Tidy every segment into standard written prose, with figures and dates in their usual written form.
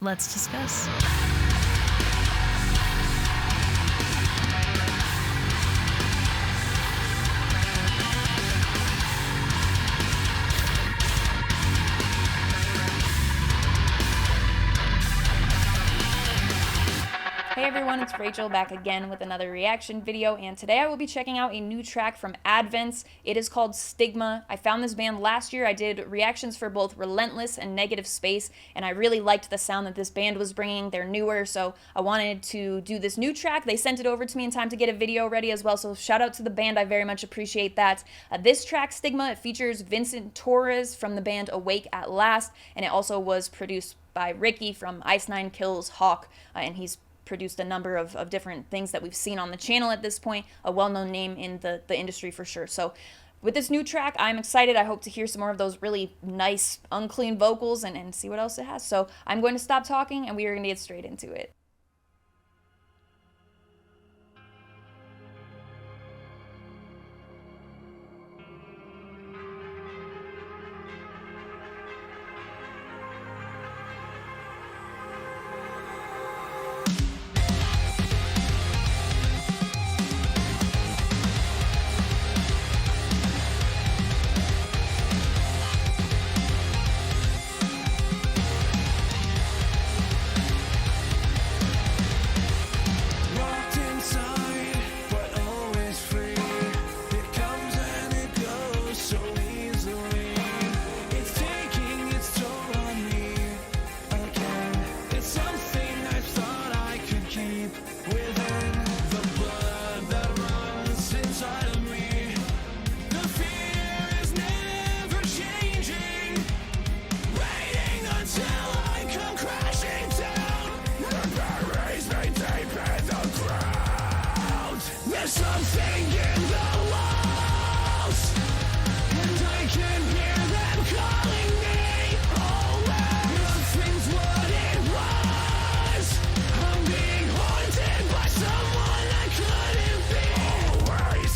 Let's discuss. Hey everyone, it's Rachel back again with another reaction video, and today I will be checking out a new track from Advents. It is called Stigma. I found this band last year. I did reactions for both Relentless and Negative Space, and I really liked the sound that this band was bringing. They're newer, so I wanted to do this new track. They sent it over to me in time to get a video ready as well, so shout out to the band. I very much appreciate that. This track, Stigma, it features Vincent Torres from the band Awake at Last, and it also was produced by Ricky from Ice Nine Kills Hawk, and he's produced a number of different things that we've seen on the channel at this point, a well-known name in the industry for sure. So with this new track, I'm excited. I hope to hear some more of those really nice, unclean vocals and see what else it has. So I'm going to stop talking and we are going to get straight into it. Something in the walls, and I can hear them calling me away. Nothing's what it was. I'm being haunted by someone I couldn't be. Always,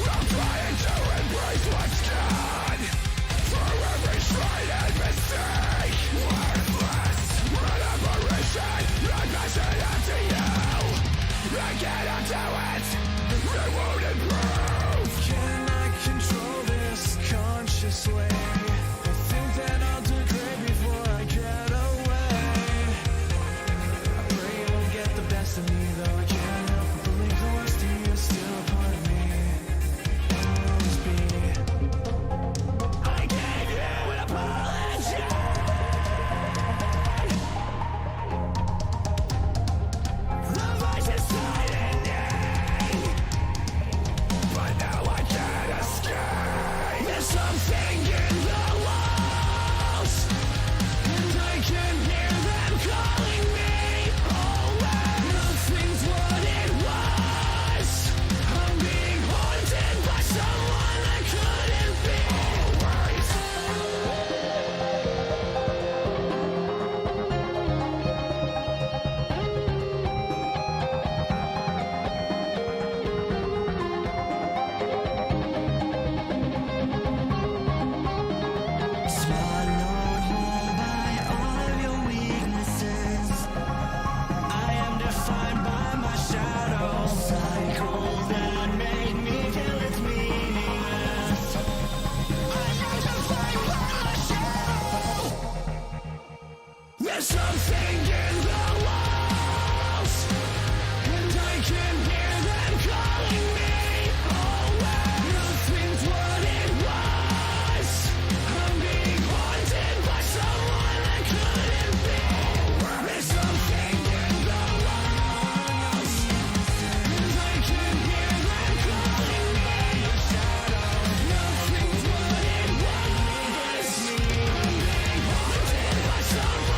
I'm trying to embrace what's done. For every stride and mistake, worthless, but apparition, I'm passing up to you. I cannot do it. They won't improve. Can I control this consciously? I think that I'll degrade before I get away. I pray you won't get the best of me, though I can't help but believe the worst of you is still a part of me. Always be. I gave you an apology. The voice is silent. Something in the walls, and I can hear them calling me away. Nothing's what it was. I'm being haunted by someone I couldn't be. There's something in the walls, and I can hear them calling me away. Nothing's what it was. I'm being haunted by someone I couldn't be. There's something in the walls, and I can hear them calling me. Nothing's what it was. I'm being haunted by someone.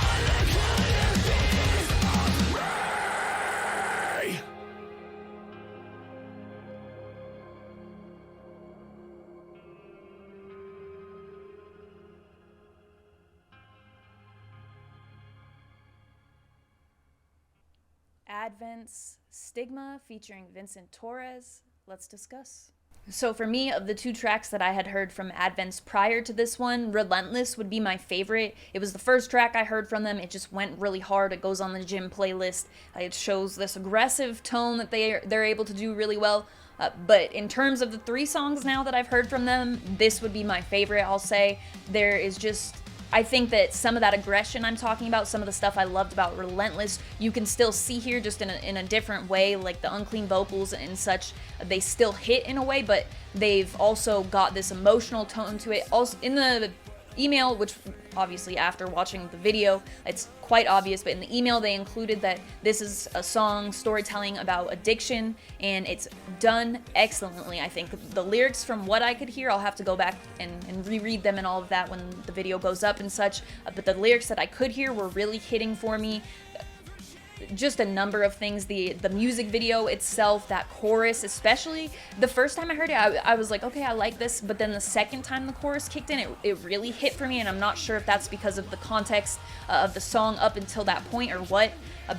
Advents, Stigma featuring Vincent Torres. Let's discuss. So for me, of the two tracks that I had heard from Advents prior to this one, Relentless would be my favorite. It was the first track I heard from them. It just went really hard. It goes on the gym playlist. It shows this aggressive tone that they're able to do really well. But in terms of the 3 songs now that I've heard from them, this would be my favorite, I'll say. There is just, I think that some of that aggression I'm talking about, some of the stuff I loved about Relentless, you can still see here just in a different way, like the unclean vocals and such, they still hit in a way, but they've also got this emotional tone to it. Also, in the email, which obviously after watching the video, it's quite obvious, but in the email they included that this is a song storytelling about addiction, and it's done excellently. I think the lyrics, from what I could hear, I'll have to go back and reread them and all of that when the video goes up and such, but the lyrics that I could hear were really hitting for me. Just a number of things, the music video itself, that chorus, especially the first time I heard it, I was like, okay, I like this, but then the second time the chorus kicked in, it really hit for me, and I'm not sure if that's because of the context of the song up until that point or what,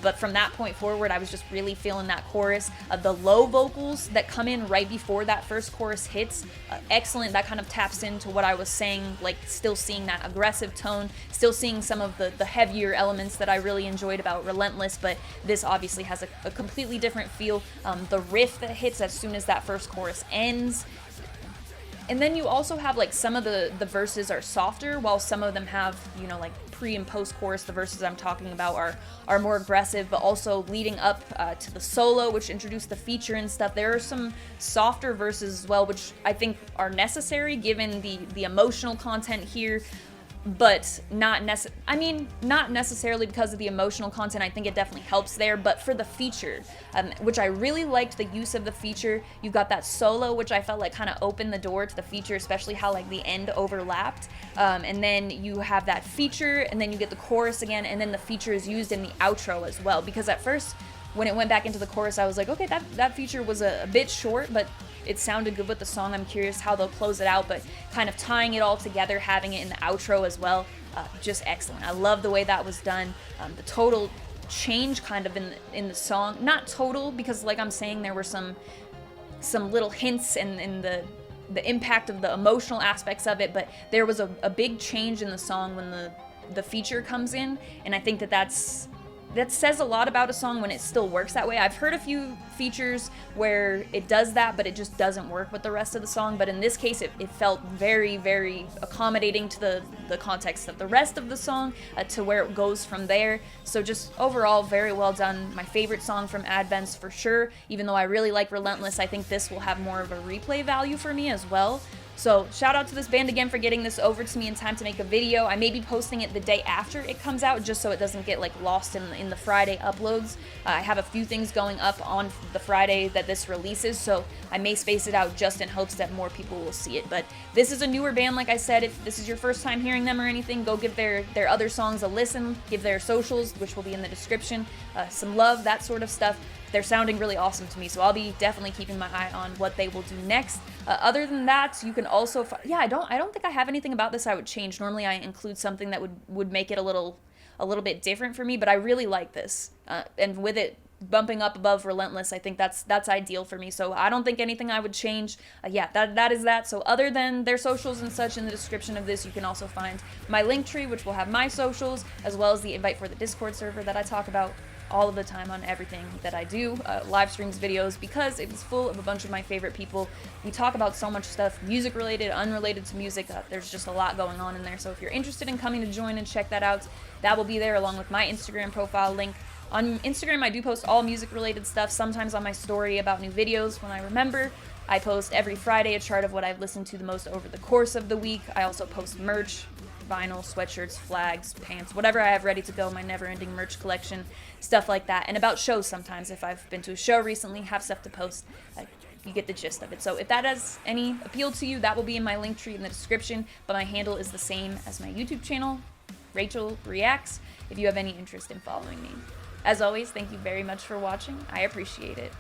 but from that point forward, I was just really feeling that chorus. The low vocals that come in right before that first chorus hits, excellent. That kind of taps into what I was saying, like still seeing that aggressive tone, still seeing some of the heavier elements that I really enjoyed about Relentless, but this obviously has a completely different feel. The riff that hits as soon as that first chorus ends. And then you also have like some of the verses are softer, while some of them have, you know, like pre and post chorus, the verses I'm talking about are more aggressive, but also leading up to the solo, which introduced the feature and stuff. There are some softer verses as well, which I think are necessary given the emotional content here. But not necessarily because of the emotional content. I think it definitely helps there, but for the feature, which I really liked the use of the feature. You got that solo, which I felt like kind of opened the door to the feature, especially how like the end overlapped, and then you have that feature, and then you get the chorus again, and then the feature is used in the outro as well, because at first when it went back into the chorus, I was like, okay, that feature was a bit short, but it sounded good with the song. I'm curious how they'll close it out, but kind of tying it all together, having it in the outro as well, just excellent. I love the way that was done. The total change kind of in the song, not total, because like I'm saying, there were some little hints and the impact of the emotional aspects of it, but there was a big change in the song when the feature comes in, and I think that says a lot about a song when it still works that way. I've heard a few features where it does that, but it just doesn't work with the rest of the song. But in this case, it felt very, very accommodating to the context of the rest of the song, to where it goes from there. So just overall, very well done. My favorite song from Advents for sure. Even though I really like Relentless, I think this will have more of a replay value for me as well. So shout out to this band again for getting this over to me in time to make a video. I may be posting it the day after it comes out, just so it doesn't get like lost in the Friday uploads. I have a few things going up on the Friday that this releases, so I may space it out just in hopes that more people will see it. But this is a newer band, like I said. If this is your first time hearing them or anything, go give their other songs a listen, give their socials, which will be in the description, some love, that sort of stuff. They're sounding really awesome to me, so I'll be definitely keeping my eye on what they will do next. Other than that, you can also I don't think I have anything about this I would change. Normally I include something that would make it a little bit different for me, but I really like this, and with it bumping up above Relentless, I think that's ideal for me. So I don't think anything I would change. That is that. So other than their socials and such, in the description of this, you can also find my Linktree, which will have my socials, as well as the invite for the Discord server that I talk about all of the time on everything that I do, live streams, videos, because it is full of a bunch of my favorite people. We talk about so much stuff, music related, unrelated to music. There's just a lot going on in there. So if you're interested in coming to join and check that out, that will be there along with my Instagram profile link. On Instagram, I do post all music related stuff, sometimes on my story about new videos when I remember. I post every Friday a chart of what I've listened to the most over the course of the week. I also post merch, vinyl, sweatshirts, flags, pants, whatever I have ready to go, my never-ending merch collection, stuff like that. And about shows sometimes. If I've been to a show recently, have stuff to post, you get the gist of it. So if that has any appeal to you, that will be in my link tree in the description, but my handle is the same as my YouTube channel, Rachel Reacts, if you have any interest in following me. As always, thank you very much for watching. I appreciate it.